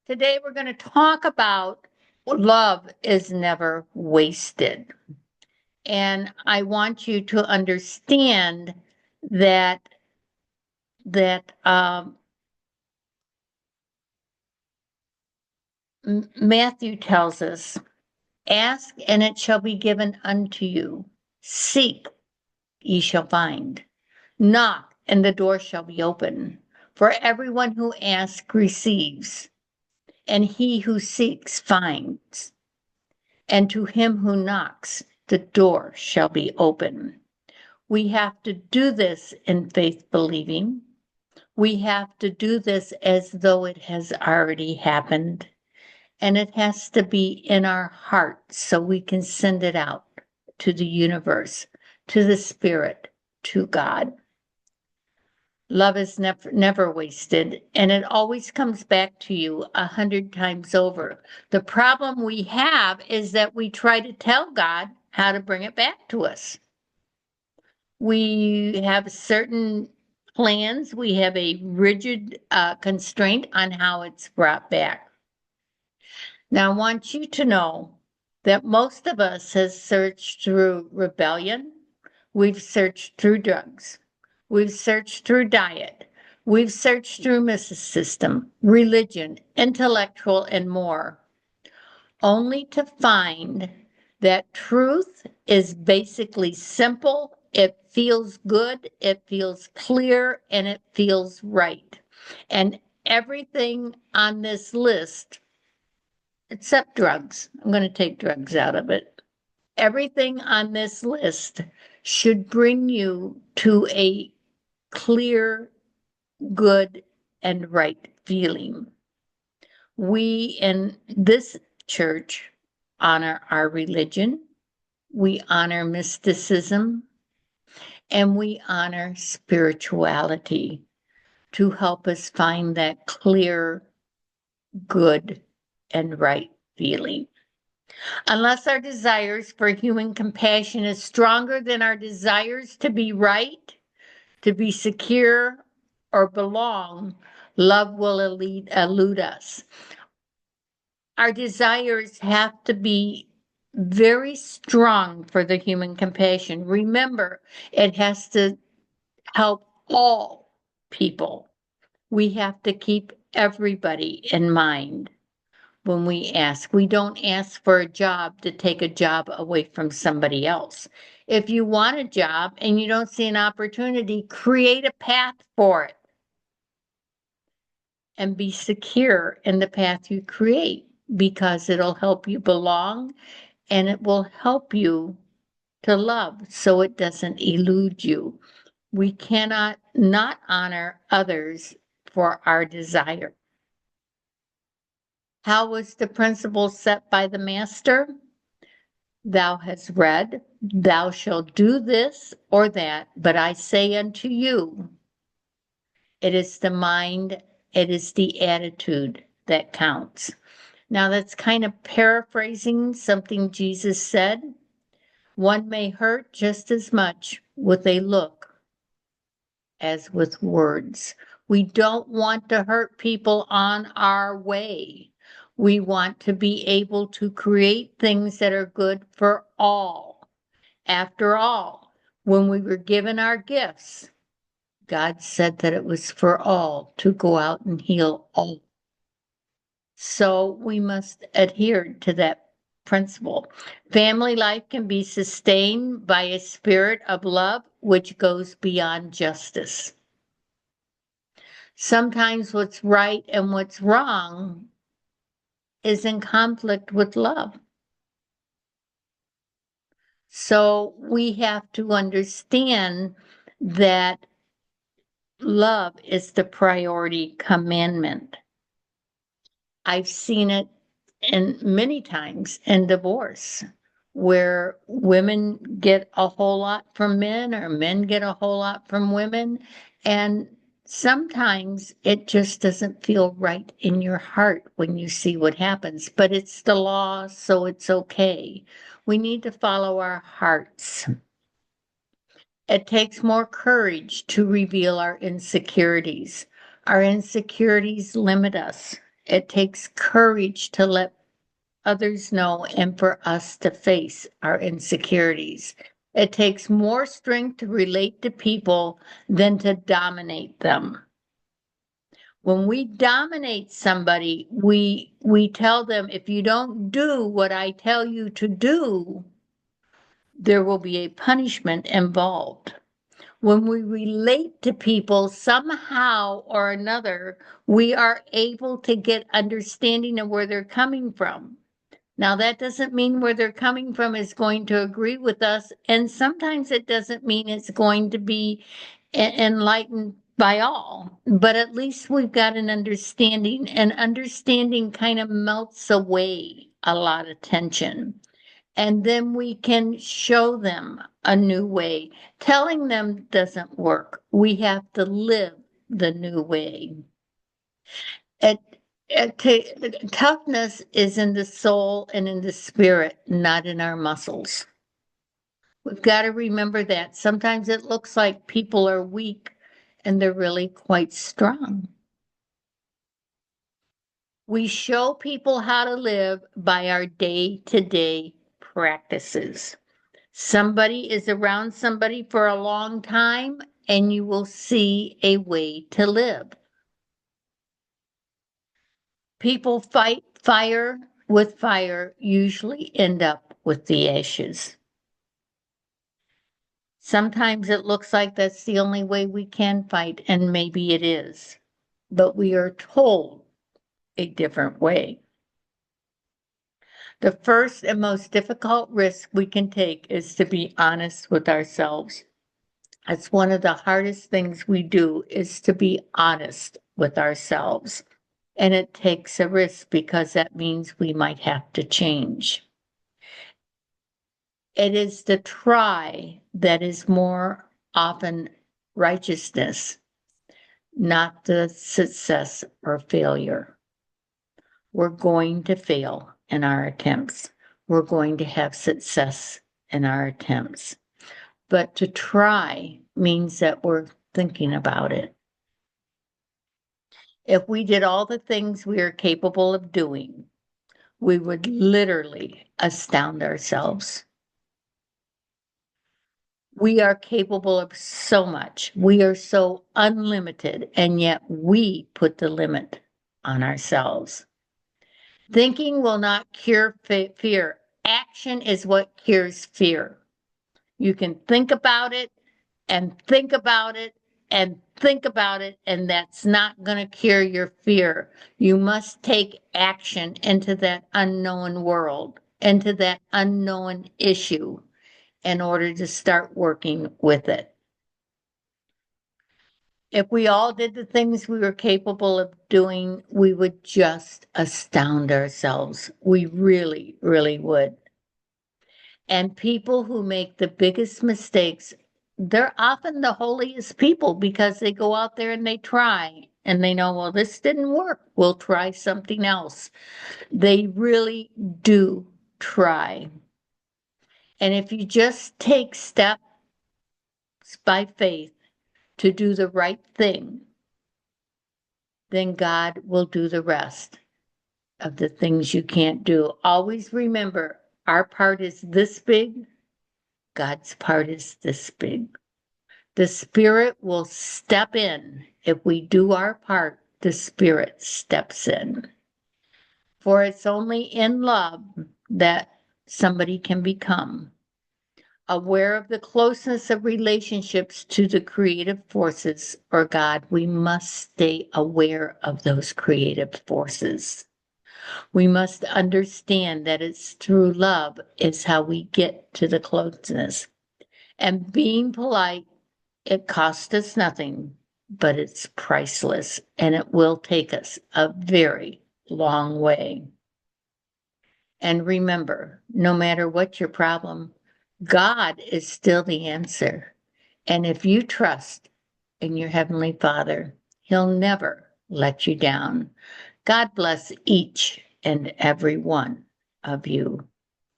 Today we're going to talk about love is never wasted. And I want you to understand that that Matthew tells us, ask and it shall be given unto you. Seek, ye shall find. Knock and the door shall be open. For everyone who asks receives, and he who seeks finds. And to him who knocks, the door shall be open. We have to do this in faith believing. We have to do this as though it has already happened. And it has to be in our heart so we can send it out to the universe, to the spirit, to God. Love is never wasted, and it always comes back to you 100 times over. The problem we have is that we try to tell God how to bring it back to us. We have certain plans, we have a rigid constraint on how it's brought back. Now, I want you to know that most of us has searched through rebellion, we've searched through drugs, we've searched through diet, we've searched through mysticism, religion, intellectual, and more, only to find that truth is basically simple. It feels good, it feels clear, and it feels right. And everything on this list, except drugs, I'm going to take drugs out of it. Everything on this list should bring you to a clear, good, and right feeling. We in this church honor our religion, we honor mysticism, and we honor spirituality to help us find that clear, good, and right feeling. Unless our desires for human compassion is stronger than our desires to be right, to be secure, or belong, love will elude us. Our desires have to be very strong for the human compassion. Remember, it has to help all people. We have to keep everybody in mind when we ask. We don't ask for a job to take a job away from somebody else. If you want a job and you don't see an opportunity, create a path for it and be secure in the path you create, because it'll help you belong and it will help you to love so it doesn't elude you. We cannot not honor others for our desire. How was the principle set by the master? Thou hast read, thou shalt do this or that, but I say unto you, it is the mind, it is the attitude that counts. Now that's kind of paraphrasing something Jesus said. One may hurt just as much with a look as with words. We don't want to hurt people on our way. We want to be able to create things that are good for all. After all, when we were given our gifts, God said that it was for all to go out and heal all. So we must adhere to that principle. Family life can be sustained by a spirit of love which goes beyond justice. Sometimes what's right and what's wrong is in conflict with love. So we have to understand that love is the priority commandment. I've seen it in many times in divorce where women get a whole lot from men or men get a whole lot from women. And sometimes it just doesn't feel right in your heart when you see what happens, but it's the law, so it's okay. We need to follow our hearts. It takes more courage to reveal our insecurities. Our insecurities limit us It takes courage to let others know and for us to face our insecurities. It takes more strength to relate to people than to dominate them. When we dominate somebody, we tell them, if you don't do what I tell you to do, there will be a punishment involved. When we relate to people somehow or another, we are able to get understanding of where they're coming from. Now, that doesn't mean where they're coming from is going to agree with us. And sometimes it doesn't mean it's going to be enlightened by all. But at least we've got an understanding, and understanding kind of melts away a lot of tension. And then we can show them a new way. Telling them doesn't work. We have to live the new way. It, toughness is in the soul and in the spirit, not in our muscles. We've got to remember that. Sometimes it looks like people are weak and they're really quite strong. We show people how to live by our day-to-day practices. Somebody is around somebody for a long time, and you will see a way to live. People fight fire with fire, usually end up with the ashes. Sometimes it looks like that's the only way we can fight, and maybe it is, but we are told a different way. The first and most difficult risk we can take is to be honest with ourselves. That's one of the hardest things we do, is to be honest with ourselves. And it takes a risk because that means we might have to change. It is the try that is more often righteousness, not the success or failure. We're going to fail in our attempts. We're going to have success in our attempts. But to try means that we're thinking about it. If we did all the things we are capable of doing, we would literally astound ourselves. We are capable of so much. We are so unlimited, and yet we put the limit on ourselves. Thinking will not cure fear. Action is what cures fear. You can think about it and think about it and think about it, and that's not going to cure your fear. You must take action into that unknown world, into that unknown issue, in order to start working with it. If we all did the things we were capable of doing, we would just astound ourselves. We really, really would. And people who make the biggest mistakes, they're often the holiest people, because they go out there and they try and they know, well, this didn't work. We'll try something else. They really do try. And if you just take steps by faith to do the right thing, then God will do the rest of the things you can't do. Always remember, our part is this big, God's part is this big. The Spirit will step in. If we do our part, the Spirit steps in. For it's only in love that somebody can become aware of the closeness of relationships to the creative forces or God. We must stay aware of those creative forces. We must understand that it's through love is how we get to the closeness. And being polite, it costs us nothing, but it's priceless, and it will take us a very long way. And remember, no matter what your problem, God is still the answer. And if you trust in your Heavenly Father, He'll never let you down. God bless each and every one of you.